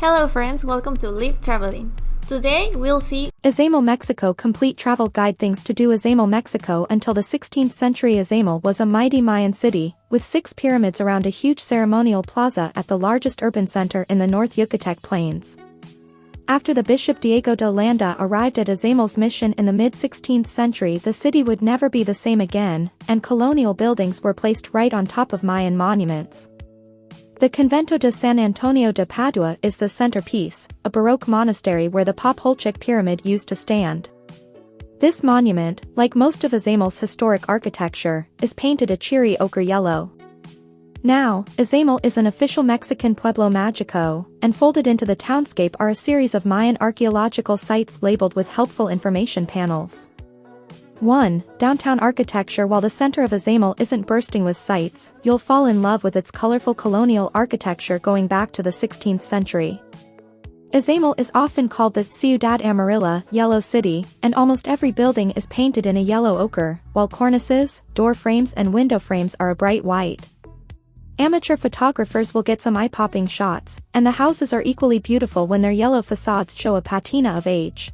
Hello friends, welcome to Live Traveling. Today we'll see Izamal Mexico complete travel guide. Things to do. Izamal Mexico. Until the 16th century, Izamal was a mighty Mayan city, with 6 pyramids around a huge ceremonial plaza at the largest urban center in the North Yucatec Plains. After the Bishop Diego de Landa arrived at Izamal's mission in the mid-16th century, the city would never be the same again, and colonial buildings were placed right on top of Mayan monuments. The Convento de San Antonio de Padua is the centerpiece, a Baroque monastery where the Popolchek pyramid used to stand. This monument, like most of Izamal's historic architecture, is painted a cheery ochre yellow. Now, Izamal is an official Mexican Pueblo Mágico, and folded into the townscape are a series of Mayan archaeological sites labeled with helpful information panels. 1. Downtown architecture. While the center of Izamal isn't bursting with sights, you'll fall in love with its colorful colonial architecture going back to the 16th century. Izamal is often called the Ciudad Amarilla, Yellow City, and almost every building is painted in a yellow ochre, while cornices, door frames and window frames are a bright white. Amateur photographers will get some eye-popping shots, and the houses are equally beautiful when their yellow facades show a patina of age.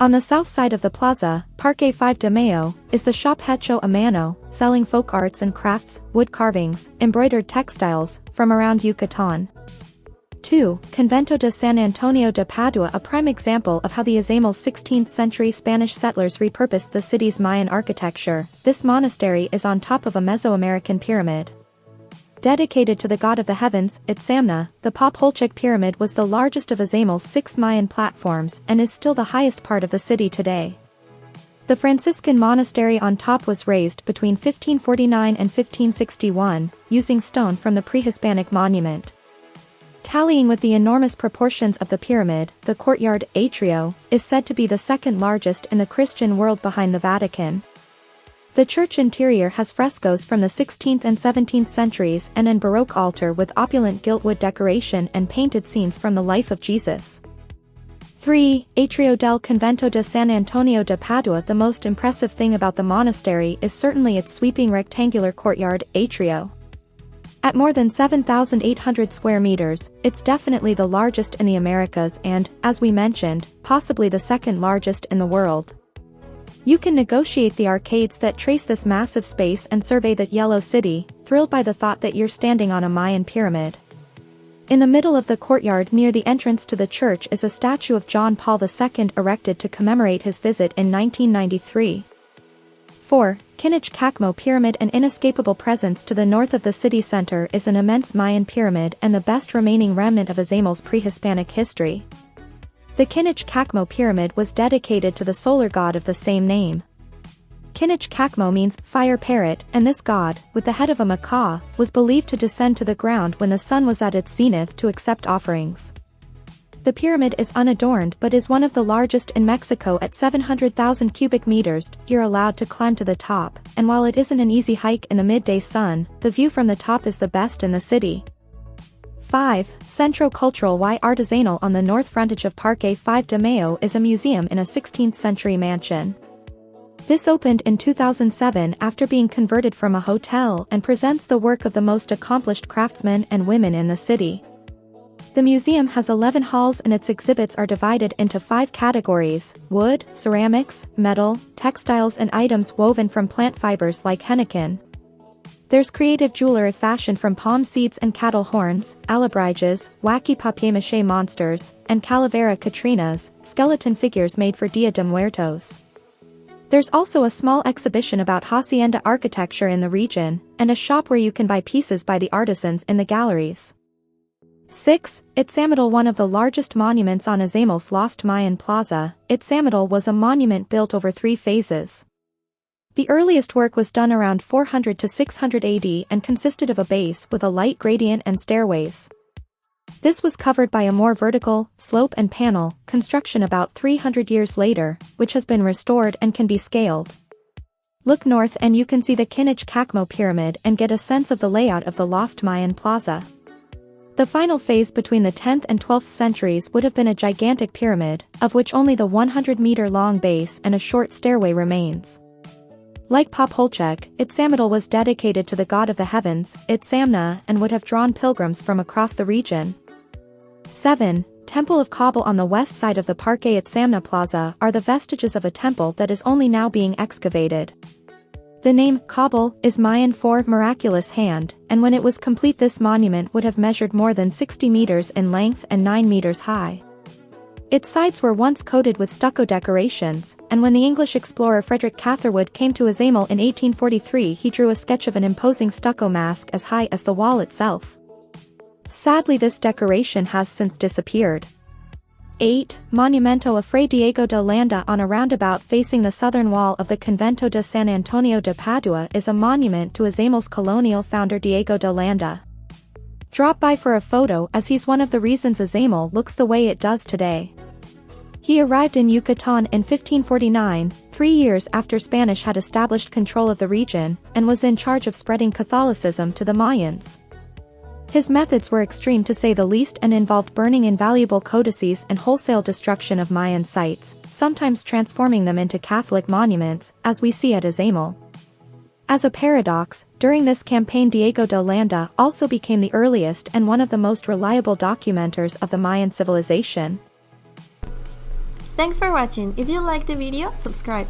On the south side of the plaza, Parque 5 de Mayo, is the shop Hecho a Mano, selling folk arts and crafts, wood carvings, embroidered textiles, from around Yucatan. 2. Convento de San Antonio de Padua. A prime example of how the Izamal's 16th century Spanish settlers repurposed the city's Mayan architecture, this monastery is on top of a Mesoamerican pyramid. Dedicated to the god of the heavens, Itzamna, the Popolchek pyramid was the largest of Izamal's 6 Mayan platforms and is still the highest part of the city today. The Franciscan monastery on top was raised between 1549 and 1561, using stone from the pre-Hispanic monument. Tallying with the enormous proportions of the pyramid, the courtyard, Atrio, is said to be the second largest in the Christian world behind the Vatican. The church interior has frescoes from the 16th and 17th centuries and an Baroque altar with opulent giltwood decoration and painted scenes from the life of Jesus. 3. Atrio del Convento de San Antonio de Padua. The most impressive thing about the monastery is certainly its sweeping rectangular courtyard, Atrio. At more than 7,800 square meters, it's definitely the largest in the Americas and, as we mentioned, possibly the second largest in the world. You can negotiate the arcades that trace this massive space and survey the yellow city, thrilled by the thought that you're standing on a Mayan pyramid. In the middle of the courtyard near the entrance to the church is a statue of John Paul II erected to commemorate his visit in 1993. 4. Kinich Kakmó pyramid. An inescapable presence to the north of the city center is an immense Mayan pyramid and the best remaining remnant of Izamal's pre-Hispanic history. The Kinich Kakmó pyramid was dedicated to the solar god of the same name. Kinich Kakmó means fire parrot, and this god, with the head of a macaw, was believed to descend to the ground when the sun was at its zenith to accept offerings. The pyramid is unadorned but is one of the largest in Mexico at 700,000 cubic meters. You're allowed to climb to the top, and while it isn't an easy hike in the midday sun, the view from the top is the best in the city. 5. Centro Cultural y Artesanal. On the north frontage of Parque 5 de Mayo is a museum in a 16th century mansion. This opened in 2007 after being converted from a hotel and presents the work of the most accomplished craftsmen and women in the city. The museum has 11 halls and its exhibits are divided into 5 categories: wood, ceramics, metal, textiles and items woven from plant fibers like henequen. There's creative jewelry fashioned from palm seeds and cattle horns, alebrijes, wacky papier-mâché monsters, and calavera Catrinas, skeleton figures made for Dia de Muertos. There's also a small exhibition about hacienda architecture in the region, and a shop where you can buy pieces by the artisans in the galleries. 6. Itzamatul. One of the largest monuments on Izamal's lost Mayan plaza, Itzamatul was a monument built over 3 phases. The earliest work was done around 400 to 600 AD and consisted of a base with a light gradient and stairways. This was covered by a more vertical, slope and panel, construction about 300 years later, which has been restored and can be scaled. Look north and you can see the Kinich Kakmó pyramid and get a sense of the layout of the lost Mayan plaza. The final phase between the 10th and 12th centuries would have been a gigantic pyramid, of which only the 100-meter-long base and a short stairway remains. Like Popolchek, Itzamatul was dedicated to the god of the heavens, Itzamna, and would have drawn pilgrims from across the region. 7. Temple of Kabul. On the west side of the Parque Itzamatul Plaza are the vestiges of a temple that is only now being excavated. The name, Kabul, is Mayan for miraculous hand, and when it was complete this monument would have measured more than 60 meters in length and 9 meters high. Its sides were once coated with stucco decorations, and when the English explorer Frederick Catherwood came to Izamal in 1843 he drew a sketch of an imposing stucco mask as high as the wall itself. Sadly, this decoration has since disappeared. 8. Monumento of Fray Diego de Landa. On a roundabout facing the southern wall of the Convento de San Antonio de Padua is a monument to Izamal's colonial founder Diego de Landa. Drop by for a photo as he's one of the reasons Izamal looks the way it does today. He arrived in Yucatan in 1549, 3 years after Spanish had established control of the region, and was in charge of spreading Catholicism to the Mayans. His methods were extreme to say the least and involved burning invaluable codices and wholesale destruction of Mayan sites, sometimes transforming them into Catholic monuments, as we see at Izamal. As a paradox, during this campaign Diego de Landa also became the earliest and one of the most reliable documenters of the Mayan civilization. Thanks for watching. If you liked the video, subscribe.